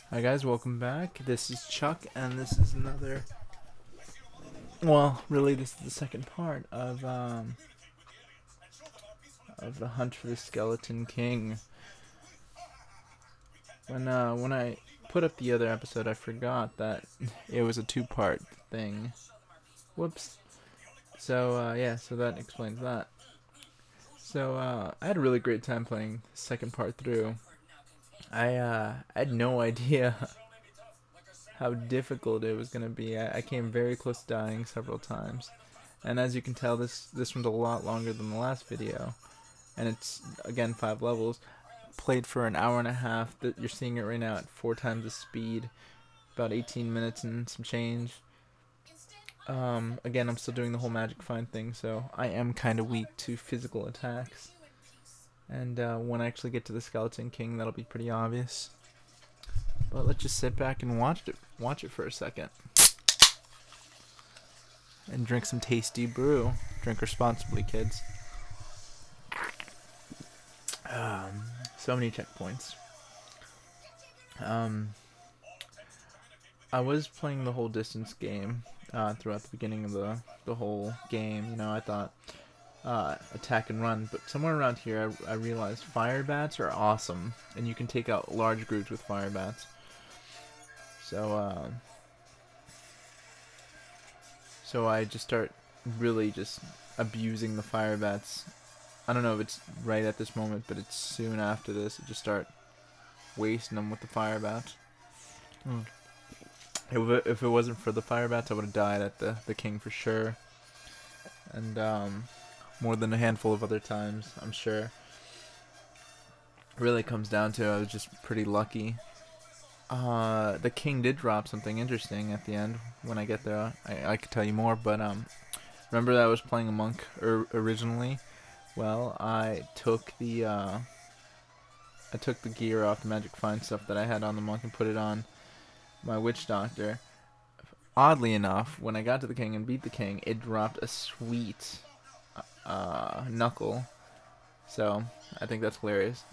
Hi guys, welcome back. This is Chuck, and this is another. Well, really, this is the second part of the hunt for the Skeleton King. When I put up the other episode, I forgot that it was a two-part thing. Whoops. So yeah, so that explains that. So I had a really great time playing the second part through. I had no idea how difficult it was gonna be. I came very close to dying several times. And as you can tell, this one's a lot longer than the last video, and it's again 5 levels. Played for an hour and a half. That you're seeing it right now at 4 times the speed, about 18 minutes and some change. Again, I'm still doing the whole magic find thing, so I am kind of weak to physical attacks. And when I actually get to the Skeleton King, that'll be pretty obvious. But let's just sit back and watch it for a second. And drink some tasty brew. Drink responsibly, kids. So many checkpoints. I was playing the whole distance game throughout the beginning of the whole game. You know, I thought attack and run, but somewhere around here I realized fire bats are awesome, and you can take out large groups with fire bats. So I just start really just abusing the fire bats. I don't know if it's right at this moment, but it's soon after this. I just start wasting them with the fire bats. If it wasn't for the fire bats, I would have died at the king for sure. And more than a handful of other times, I'm sure. Really comes down to I was just pretty lucky. The king did drop something interesting at the end. When I get there, I could tell you more, but remember that I was playing a monk originally? Well, I took the gear off the magic find stuff that I had on the monk and put it on my witch doctor. Oddly enough, when I got to the king and beat the king, it dropped a sweet knuckle. So I think that's hilarious.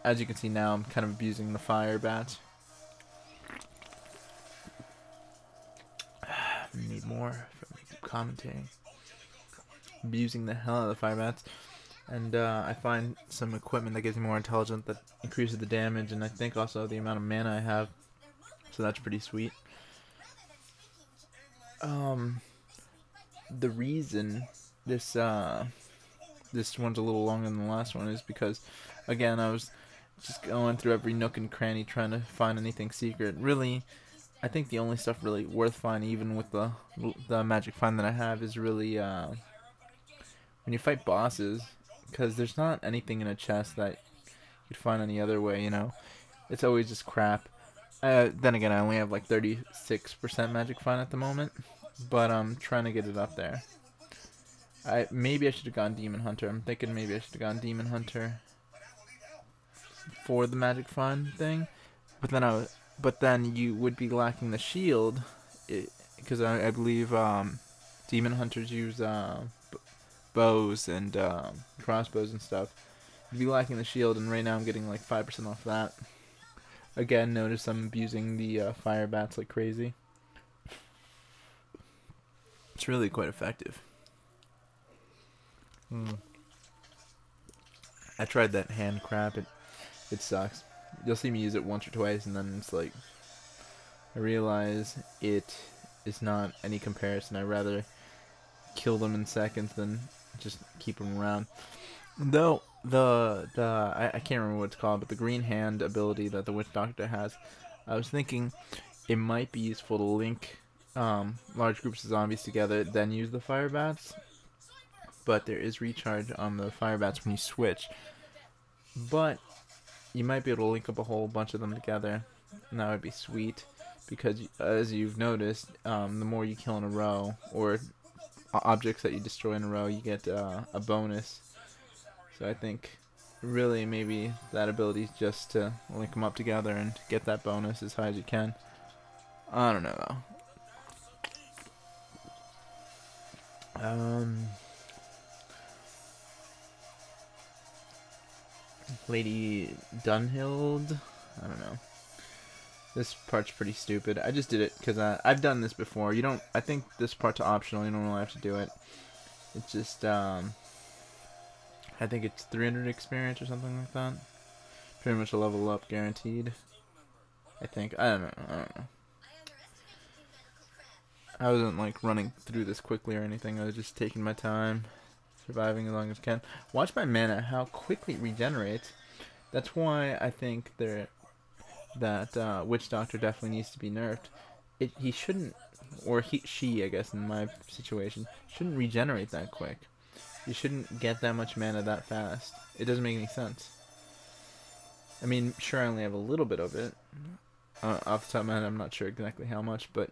As you can see now, I'm kind of abusing the fire bats. Need more from commentating. Abusing the hell out of the fire bats. And I find some equipment that gives me more intelligence, that increases the damage, and I think also the amount of mana I have. So that's pretty sweet. The reason this one's a little longer than the last one is because, again, I was just going through every nook and cranny trying to find anything secret. Really, I think the only stuff really worth finding, even with the magic find that I have, is really when you fight bosses, because there's not anything in a chest that you'd find any other way. You know, it's always just crap. Then again, I only have like 36% magic find at the moment, but I'm trying to get it up there. Maybe I should have gone Demon Hunter. I'm thinking maybe I should have gone Demon Hunter for the magic find thing, but then you would be lacking the shield, because I believe Demon Hunters use bows and crossbows and stuff. You'd be lacking the shield, and right now I'm getting like 5% off that. Again, notice I'm abusing the fire bats like crazy. It's really quite effective. I tried that hand crap. It sucks. You'll see me use it once or twice, and then it's like I realize it is not any comparison. I'd rather kill them in seconds than just keep them around. Though I can't remember what it's called, but the green hand ability that the witch doctor has, I was thinking it might be useful to link large groups of zombies together, then use the fire bats. But there is recharge on the fire bats when you switch. But you might be able to link up a whole bunch of them together, and that would be sweet. Because as you've noticed, the more you kill in a row, or objects that you destroy in a row, you get a bonus. So I think really maybe that ability is just to link them up together and get that bonus as high as you can. I don't know though. Lady Dunhild, I don't know. This part's pretty stupid. I just did it because I've done this before. You don't. I think this part's optional. You don't really have to do it. It's just I think it's 300 experience or something like that. Pretty much a level up guaranteed. I think. I don't know. I don't know. I wasn't like running through this quickly or anything. I was just taking my time, surviving as long as I can. Watch my mana, how quickly it regenerates. That's why I think that Witch Doctor definitely needs to be nerfed. He shouldn't, or she, I guess, in my situation, shouldn't regenerate that quick. You shouldn't get that much mana that fast. It doesn't make any sense. I mean, sure, I only have a little bit of it. Off the top of my head, I'm not sure exactly how much, but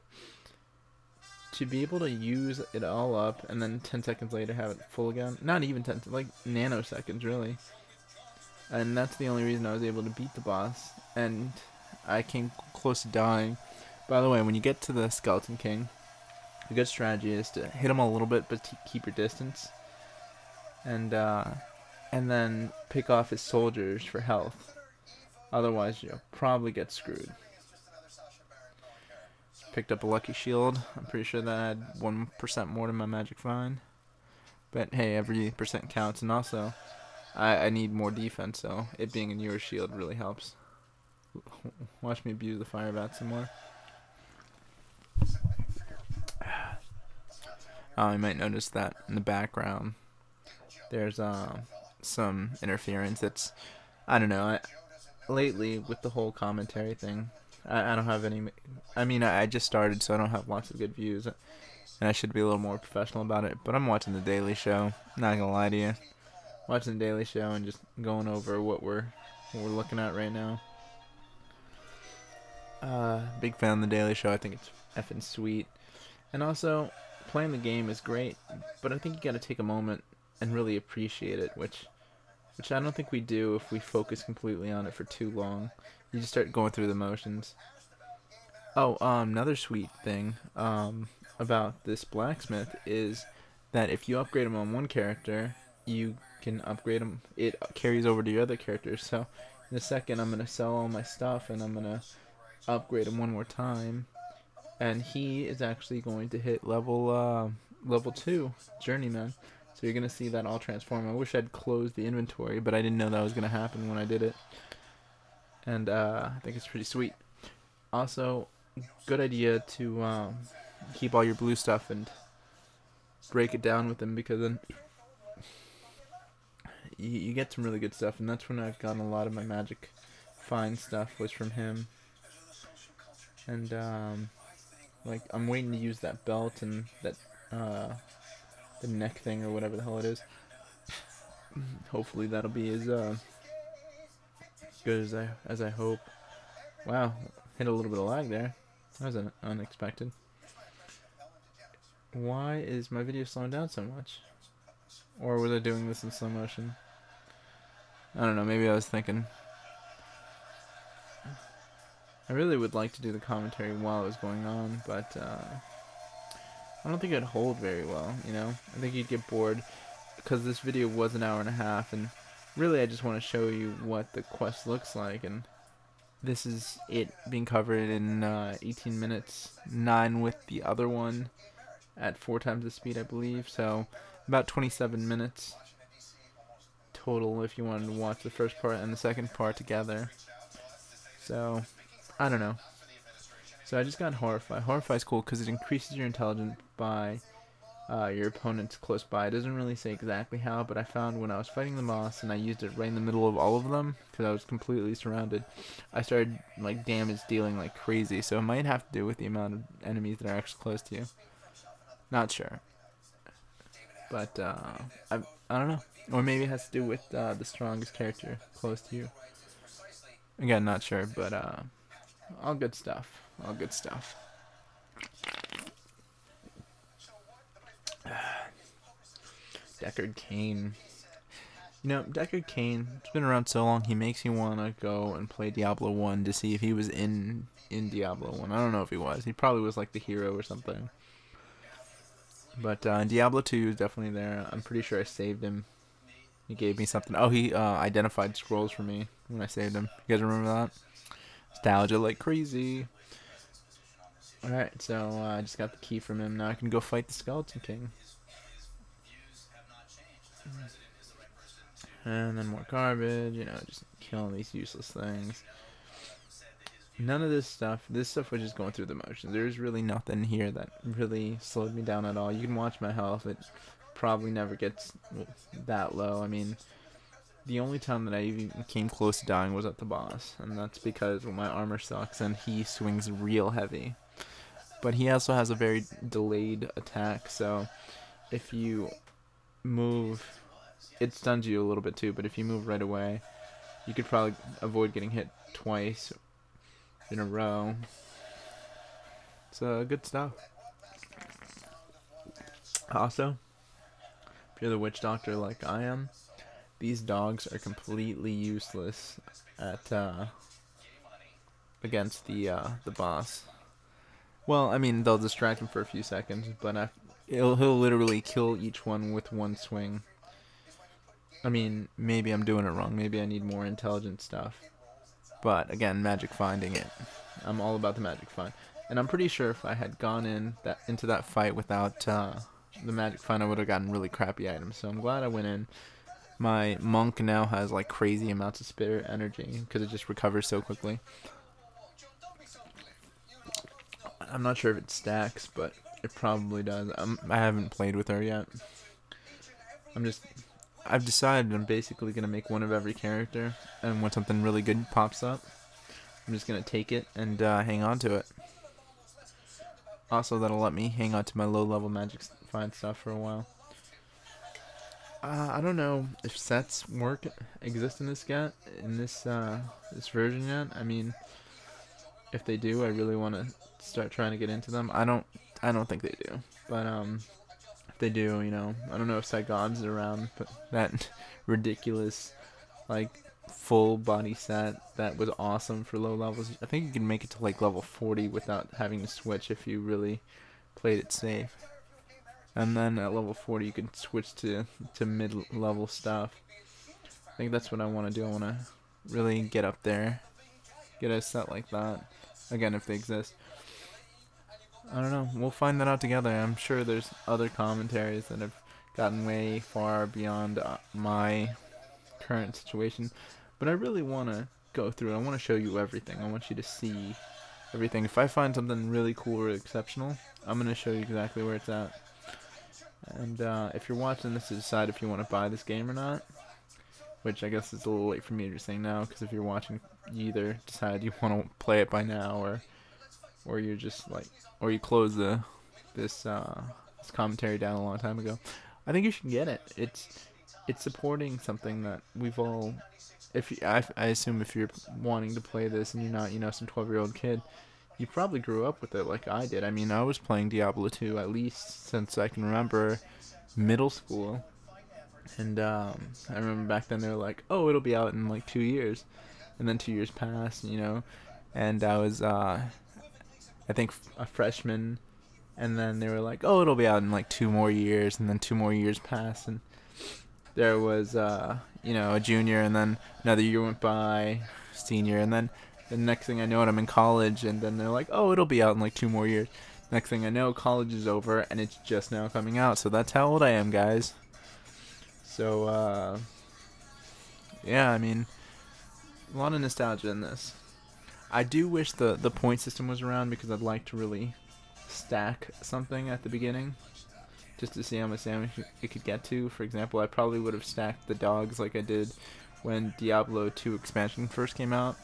to be able to use it all up and then 10 seconds later have it full again, not even 10, like nanoseconds, really. And that's the only reason I was able to beat the boss. And I came close to dying. By the way, when you get to the Skeleton King, a good strategy is to hit him a little bit, but keep your distance. And then pick off his soldiers for health. Otherwise, you'll probably get screwed. Picked up a lucky shield. I'm pretty sure that had 1% more than my magic find. But hey, every percent counts. And also, I need more defense, so it being a newer shield really helps. Watch me abuse the fire bat some more. You might notice that in the background there's some interference. It's, I don't know, lately with the whole commentary thing, I don't have any. I mean, I just started, so I don't have lots of good views, and I should be a little more professional about it. But I'm watching the Daily Show. Not gonna lie to you, watching the Daily Show and just going over what we're looking at right now. Big fan of the Daily Show. I think it's effing sweet, and also playing the game is great. But I think you gotta take a moment and really appreciate it, which I don't think we do if we focus completely on it for too long. You just start going through the motions. Oh, another sweet thing about this blacksmith is that if you upgrade him on one character, you can upgrade him. It carries over to your other characters. So in a second, I'm gonna sell all my stuff and I'm gonna upgrade him one more time, and he is actually going to hit level 2 journeyman. So you're gonna see that all transform. I wish I'd closed the inventory, but I didn't know that was gonna happen when I did it. And I think it's pretty sweet. Also, good idea to keep all your blue stuff and break it down with them, because then you get some really good stuff. And that's when I've gotten a lot of my magic fine stuff was from him. And like, I'm waiting to use that belt and that the neck thing or whatever the hell it is. Hopefully that'll be as good as I hope. Wow, hit a little bit of lag there. That was unexpected. Why is my video slowing down so much? Or were they doing this in slow motion? I don't know, maybe I was thinking. I really would like to do the commentary while it was going on, but I don't think it'd hold very well, you know? I think you'd get bored, because this video was an hour and a half, and really I just want to show you what the quest looks like, and this is it being covered in 18 minutes, 9 with the other one at 4 times the speed, I believe, so about 27 minutes total if you wanted to watch the first part and the second part together. So, I don't know. So I just got Horrify. Horrify is cool because it increases your intelligence by your opponents close by. It doesn't really say exactly how, but I found when I was fighting the boss and I used it right in the middle of all of them because I was completely surrounded, I started like damage dealing like crazy. So it might have to do with the amount of enemies that are actually close to you. Not sure, but I don't know. Or maybe it has to do with the strongest character close to you. Again, not sure, but all good stuff. All good stuff. Deckard Cain. You know, Deckard Cain, it's been around so long, he makes me want to go and play Diablo 1 to see if he was in Diablo 1. I don't know if he was. He probably was like the hero or something. But Diablo 2 is definitely there. I'm pretty sure I saved him. He gave me something. Oh, he identified scrolls for me when I saved him. You guys remember that? Nostalgia like crazy. Alright, so I just got the key from him. Now I can go fight the Skeleton King. And then more garbage, you know, just killing these useless things. None of this stuff was just going through the motions. There's really nothing here that really slowed me down at all. You can watch my health. It probably never gets that low. I mean, the only time that I even came close to dying was at the boss. And that's because my armor sucks and he swings real heavy. But he also has a very delayed attack. So if you move, it stuns you a little bit too. But if you move right away, you could probably avoid getting hit twice in a row. So good stuff. Also, if you're the witch doctor like I am, these dogs are completely useless at against the boss. Well, I mean, they'll distract him for a few seconds, but he'll literally kill each one with one swing. I mean, maybe I'm doing it wrong. Maybe I need more intelligent stuff. But again, magic finding it. I'm all about the magic find. And I'm pretty sure if I had gone into that fight without the magic find, I would have gotten really crappy items. So I'm glad I went in. My monk now has like crazy amounts of spirit energy because it just recovers so quickly. I'm not sure if it stacks, but it probably does. I haven't played with her yet. I've decided I'm basically going to make one of every character, and when something really good pops up, I'm just going to take it and hang on to it. Also, that'll let me hang on to my low-level magic find stuff for a while. I don't know if sets exist in this this version yet. I mean, if they do, I really want to start trying to get into them. I don't think they do, but if they do, you know, I don't know if Saigon's around, but that ridiculous, like, full body set that was awesome for low levels. I think you can make it to like level 40 without having to switch if you really played it safe. And then at level 40 you can switch to mid-level stuff. I think that's what I want to do. I want to really get up there, get a set like that. Again, if they exist. I don't know. We'll find that out together. I'm sure there's other commentaries that have gotten way far beyond my current situation. But I really want to go through it. I want to show you everything. I want you to see everything. If I find something really cool or exceptional, I'm going to show you exactly where it's at. And if you're watching this to decide if you want to buy this game or not, which I guess it's a little late for me to say now, because if you're watching, you either decide you want to play it by now, or you're just like, or you close this commentary down a long time ago. I think you should get it. It's supporting something that we've all. I assume if you're wanting to play this and you're not, you know, some 12-year-old kid, you probably grew up with it like I did. I mean, I was playing Diablo 2 at least since I can remember middle school. And I remember back then they were like, oh, it'll be out in like 2 years. And then 2 years passed, you know. And I was, I think, a freshman. And then they were like, oh, it'll be out in like 2 more years. And then 2 more years passed. And there was, you know, a junior. And then another year went by, senior. And then the next thing I know, I'm in college. And then they're like, oh, it'll be out in like 2 more years. Next thing I know, college is over. And it's just now coming out. So that's how old I am, guys. So, yeah, I mean, a lot of nostalgia in this. I do wish the point system was around because I'd like to really stack something at the beginning just to see how much damage it could get to. For example, I probably would have stacked the dogs like I did when Diablo 2 expansion first came out.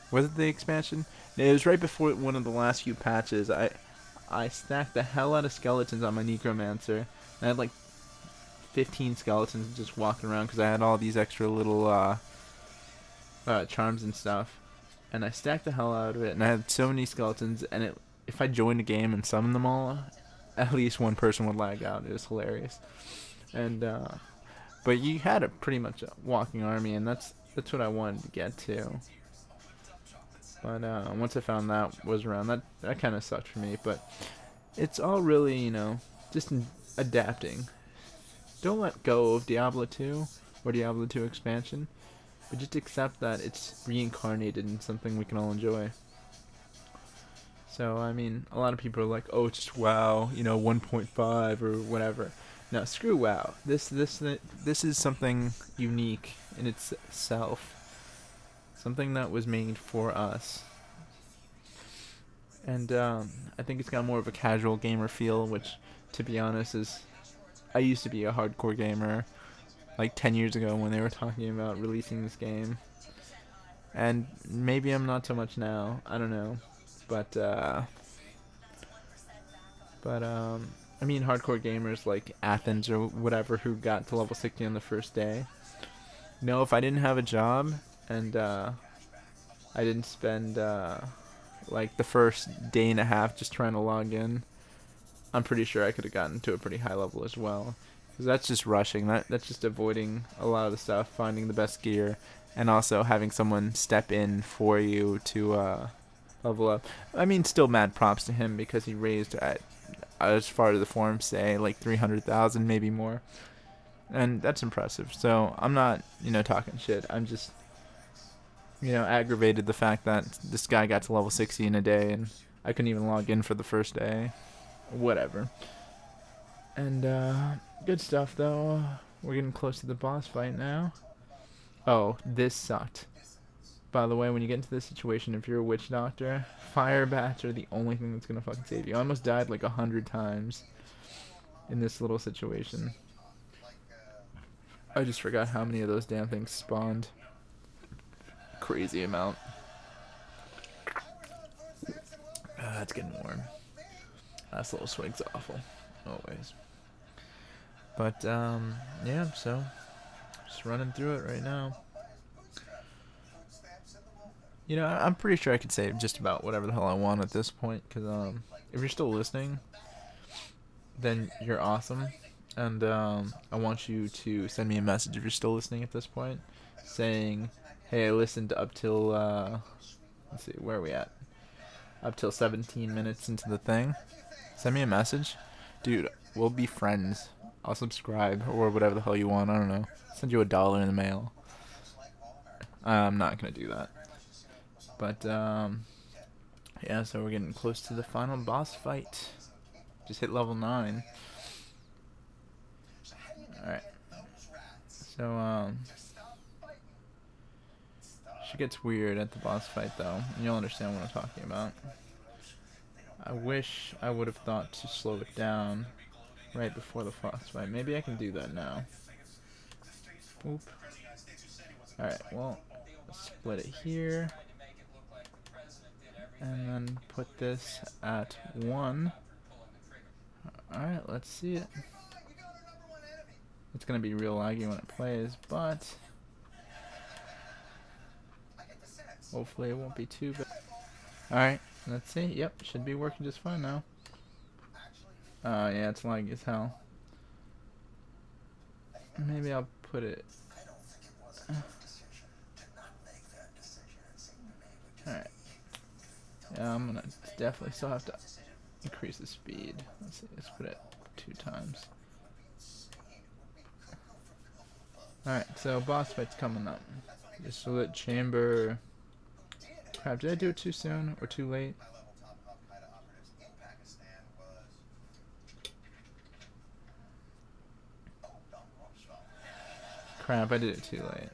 Was it the expansion? It was right before one of the last few patches. I stacked the hell out of skeletons on my necromancer. And I had like 15 skeletons just walking around because I had all these extra little charms and stuff, and I stacked the hell out of it, and I had so many skeletons, and if I joined a game and summoned them all, at least one person would lag out. It was hilarious. And but you had a pretty much a walking army, and that's what I wanted to get to. But once I found that was around, that kind of sucked for me. But it's all really, you know, just adapting. Don't let go of Diablo 2 or Diablo 2 expansion. but just accept that it's reincarnated in something we can all enjoy. So I mean, a lot of people are like, "Oh, it's just WoW, 1.5 or whatever." No, screw WoW. This is something unique in itself. Something that was made for us. And I think it's got more of a casual gamer feel, which, to be honest, I used to be a hardcore gamer, like 10 years ago when they were talking about releasing this game. And maybe I'm not so much now. I don't know. But I mean, hardcore gamers like Athens or whatever who got to level 60 on the first day. No, if I didn't have a job and I didn't spend like the first day and a half just trying to log in, I'm pretty sure I could have gotten to a pretty high level as well. Because that's just rushing. That's just avoiding a lot of the stuff, finding the best gear, and also having someone step in for you to level up. I mean, still mad props to him because he raised, as far as the forums say, like 300,000, maybe more. And that's impressive. So I'm not, talking shit. I'm just, aggravated the fact that this guy got to level 60 in a day and I couldn't even log in for the first day. Whatever. And good stuff though. We're getting close to the boss fight now. Oh, this sucked. By the way, when you get into this situation, if you're a witch doctor, fire bats are the only thing that's gonna fucking save you. I almost died like 100 times in this little situation. I just forgot how many of those damn things spawned. Crazy amount. It's getting warm. Last little swig's awful. Always. But, yeah, so just running through it right now. I'm pretty sure I could say just about whatever the hell I want at this point, because, if you're still listening, then you're awesome. And, I want you to send me a message if you're still listening at this point, saying, hey, I listened up till, let's see, where are we at? Up till 17 minutes into the thing. Send me a message. Dude, we'll be friends. I'll subscribe, or whatever the hell you want, I don't know. Send you $1 in the mail. I'm not gonna do that. But, yeah, so we're getting close to the final boss fight. Just hit level 9. Alright. So, she gets weird at the boss fight, though. And you'll understand what I'm talking about. I wish I would have thought to slow it down right before the boss fight. Maybe I can do that now. Oop. Alright, well, split it here. And then put this at 1. Alright, let's see it. It's gonna be real laggy when it plays, but hopefully it won't be too bad. Alright, let's see. Yep, should be working just fine now. Yeah, it's laggy as hell. Maybe I'll put it... Alright. Yeah, I'm gonna definitely still have to increase the speed. Let's see, let's put it 2 times. Alright, so boss fight's coming up. Distillate chamber. Crap, did I do it too soon or too late? Crap, I did it too late.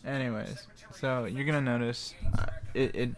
Anyways, so you're gonna notice it lagged.